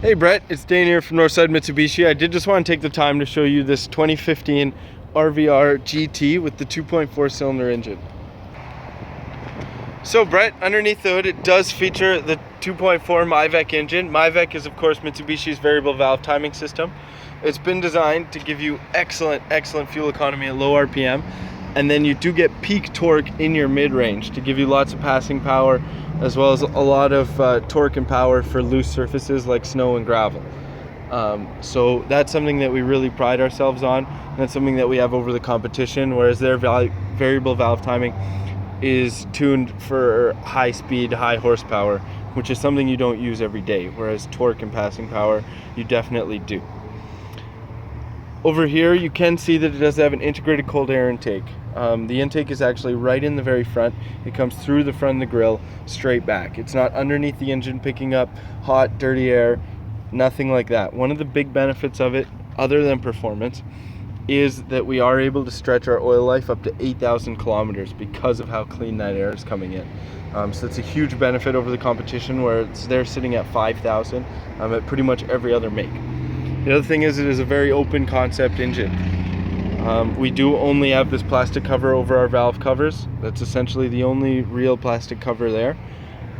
Hey Brett, it's Dane here from Northside Mitsubishi. I did just want to take the time to show you this 2015 RVR GT with the 2.4 cylinder engine. So Brett, underneath the hood it does feature the 2.4 MIVEC engine. MIVEC is of course Mitsubishi's variable valve timing system. It's been designed to give you excellent fuel economy at low RPM, and then you do get peak torque in your mid-range to give you lots of passing power, as well as a lot of torque and power for loose surfaces like snow and gravel. So that's something that we really pride ourselves on. That's something that we have over the competition, whereas their variable valve timing is tuned for high speed, high horsepower, which is something you don't use every day, whereas torque and passing power you definitely do. Over here you can see that it does have an integrated cold air intake. The intake is actually right in the very front. It comes through the front of the grille straight back. It's not underneath the engine picking up hot, dirty air, nothing like that. One of the big benefits of it, other than performance, is that we are able to stretch our oil life up to 8,000 kilometers because of how clean that air is coming in. So it's a huge benefit over the competition, where they're sitting at 5,000 at pretty much every other make. The other thing is, it is a very open concept engine. We do only have this plastic cover over our valve covers. That's essentially the only real plastic cover there.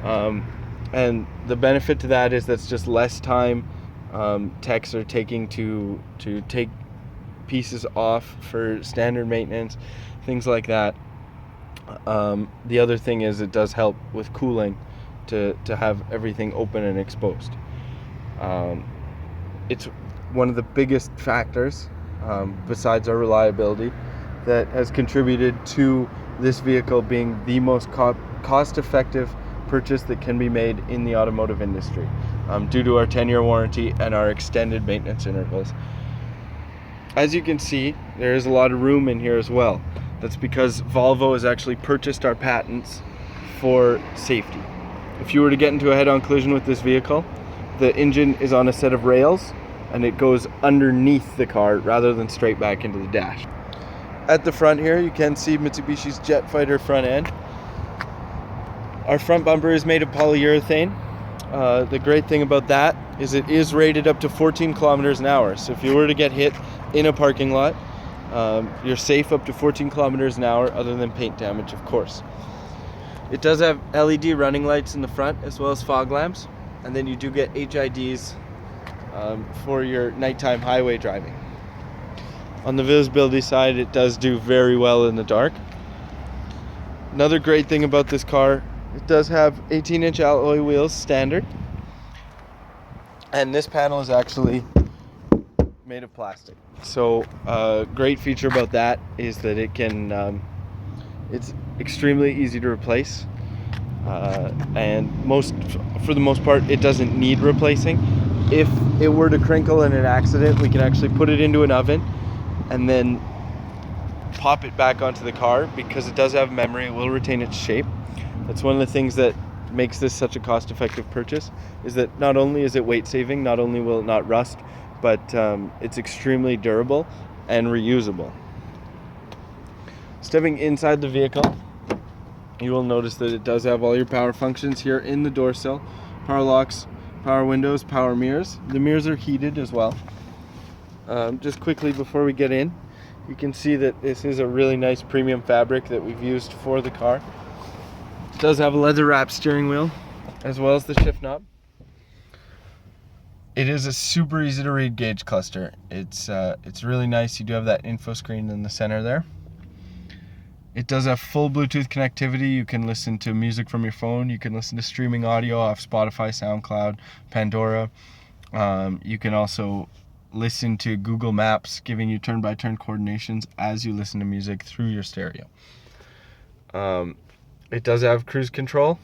And the benefit to that is that's just less time techs are taking to take pieces off for standard maintenance, things like that. The other thing is it does help with cooling to have everything open and exposed. It's one of the biggest factors, besides our reliability, that has contributed to this vehicle being the most cost-effective purchase that can be made in the automotive industry, due to our 10-year warranty and our extended maintenance intervals. As you can see, there is a lot of room in here as well. That's because Volvo has actually purchased our patents for safety. If you were to get into a head-on collision with this vehicle, the engine is on a set of rails and it goes underneath the car rather than straight back into the dash. At the front here you can see Mitsubishi's Jet Fighter front end. Our front bumper is made of polyurethane. The great thing about that is it is rated up to 14 kilometers an hour. So if you were to get hit in a parking lot, you're safe up to 14 kilometers an hour, other than paint damage, of course. It does have LED running lights in the front as well as fog lamps, and then you do get HIDs for your nighttime highway driving. On the visibility side, it does do very well in the dark. Another great thing about this car, it does have 18-inch alloy wheels standard, and this panel is actually made of plastic. So great feature about that is that it can it's extremely easy to replace, and for the most part it doesn't need replacing. If it were to crinkle in an accident, we can actually put it into an oven and then pop it back onto the car. Because it does have memory, it will retain its shape. That's one of the things that makes this such a cost-effective purchase, is that not only is it weight saving, not only will it not rust, but it's extremely durable and reusable. Stepping inside the vehicle, you will notice that it does have all your power functions here in the door sill. Power locks, power windows, power mirrors. The mirrors are heated as well. Just quickly before we get in, you can see that this is a really nice premium fabric that we've used for the car. It does have a leather wrapped steering wheel as well as the shift knob. It is a super easy to read gauge cluster. It's really nice. You do have that info screen in the center there. It does have full Bluetooth connectivity. You can listen to music from your phone. You can listen to streaming audio off Spotify, SoundCloud, Pandora. You can also listen to Google Maps, giving you turn-by-turn coordinations as you listen to music through your stereo. It does have cruise control,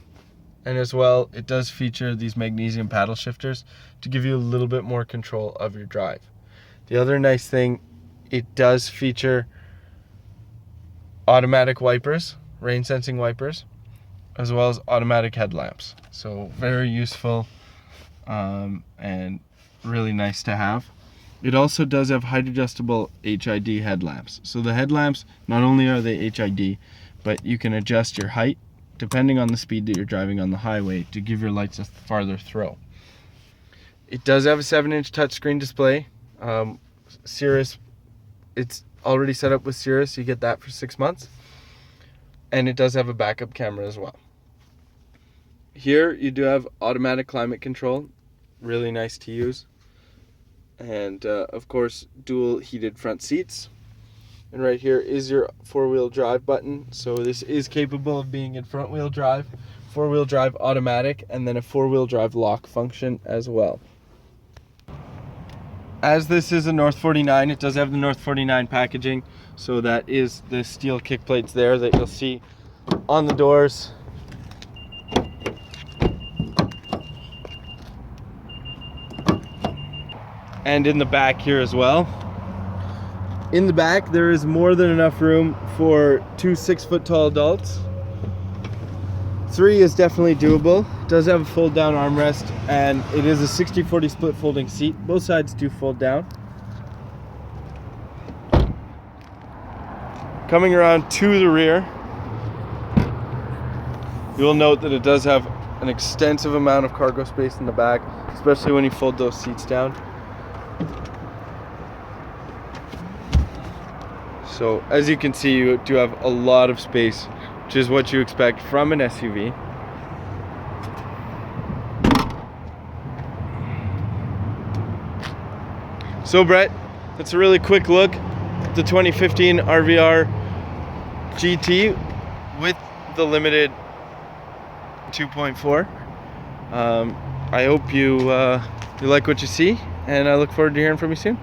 and as well it does feature these magnesium paddle shifters to give you a little bit more control of your drive. The other nice thing, it does feature automatic wipers, rain sensing wipers, as well as automatic headlamps. So very useful and really nice to have. It also does have height adjustable HID headlamps. So the headlamps, not only are they HID, but you can adjust your height depending on the speed that you're driving on the highway to give your lights a farther throw. It does have a 7-inch touchscreen display. Cirrus, it's already set up with Cirrus. You get that for 6 months. And it does have a backup camera as well. Here you do have automatic climate control, really nice to use. And of course, dual heated front seats. And right here is your 4-wheel drive button. So this is capable of being in front wheel drive, 4-wheel drive automatic, and then a 4-wheel drive lock function as well. As this is a North 49, it does have the North 49 packaging. So that is the steel kick plates there that you'll see on the doors. And in the back here as well. In the back, there is more than enough room for 2 6-foot-tall adults. 3 is definitely doable. It does have a fold-down armrest, and it is a 60-40 split folding seat. Both sides do fold down. Coming around to the rear, you will note that it does have an extensive amount of cargo space in the back, especially when you fold those seats down. So as you can see, you do have a lot of space, which is what you expect from an SUV. So Brett, that's a really quick look at the 2015 RVR GT with the limited 2.4. I hope you like what you see, and I look forward to hearing from you soon.